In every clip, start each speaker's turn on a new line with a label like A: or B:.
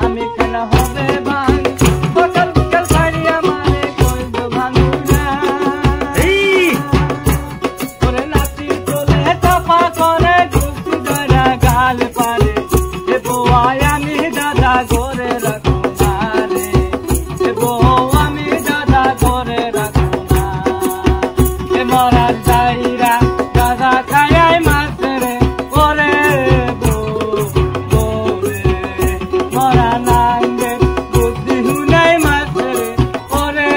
A: আমি কেন হবে ভাঙ সকাল বিকাল খাইয়া মারে কইব ভাঙুরা করে নাতি চলে চাপা করে গুছি ধরা গাল পারে এ বউয়াই আমি দাদা ঘরে রাখো না রে এ বউ আমি দাদা ঘরে রাখো না এ মরার যাইরা দাদা খাইয়াই মাছে রে ওরে মরা নাঙ্গে বুদ্ধি হুনাই মাছে রে ওরে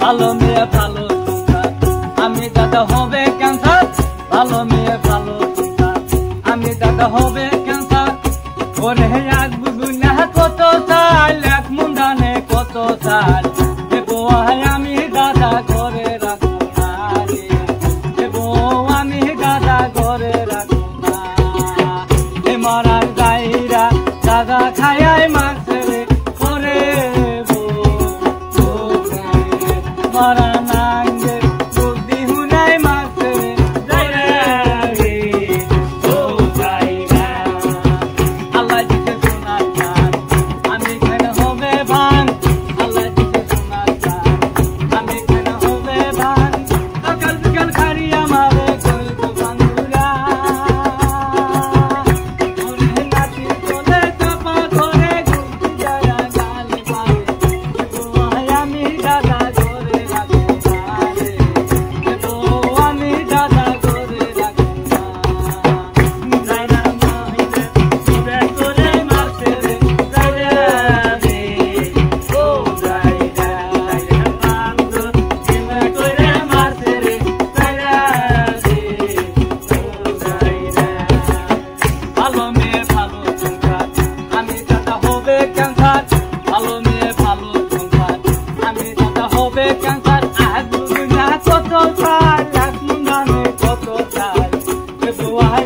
A: ভালো মেয়ে ভালো সংসার আমি দাদা হবে ক্যান্সার ভালো মেয়ে ভালো সংসার আমি দাদা হবে ক্যান্সার ওরে এক বুগুনা কত চাল এক মুন্ডানে কত চাল এ বউয়াই আমি দাদা ঘরে রাখো না রে এ বউ আমি দাদা ঘরে রাখো না এ মরার যাইরা দাদা খাইয়াই মাছে রে ওরে মরা নাঙ্গে বুদ্ধি হুনাই মাছে রে ও যাইরা আল্লাহ দিতে সোনার চাঁদ আমি কেন হবে ভাঙ আল্লাহ দিতে সোনার চাঁদ আমি কেন হবে ভাঙ সকাল বিকাল খাইয়া মারে কইব ভাঙুরা ওরে নাতি চলে চাপা করে গুছি ধরা গাল পারে বউয়াই আমি দাদা ঘরে রাখো না রে এ বউ আমি দাদা ঘরে রাখো না যাইরা মহিনে বিবে করে মারছে রে যাইরা রে ও যাইরা রামদ বিবে করে মারছে রে যাইরা রে ও যাইরা ভালো মেয়ে ভালো সংসার আমি দাদা হবে ক্যান্সার ভালো মেয়ে ভালো সংসার আমি দাদা হবে ক্যান্সার আগুন না কত চাল এক মুন্ডানে কত চাল এ বউয়াই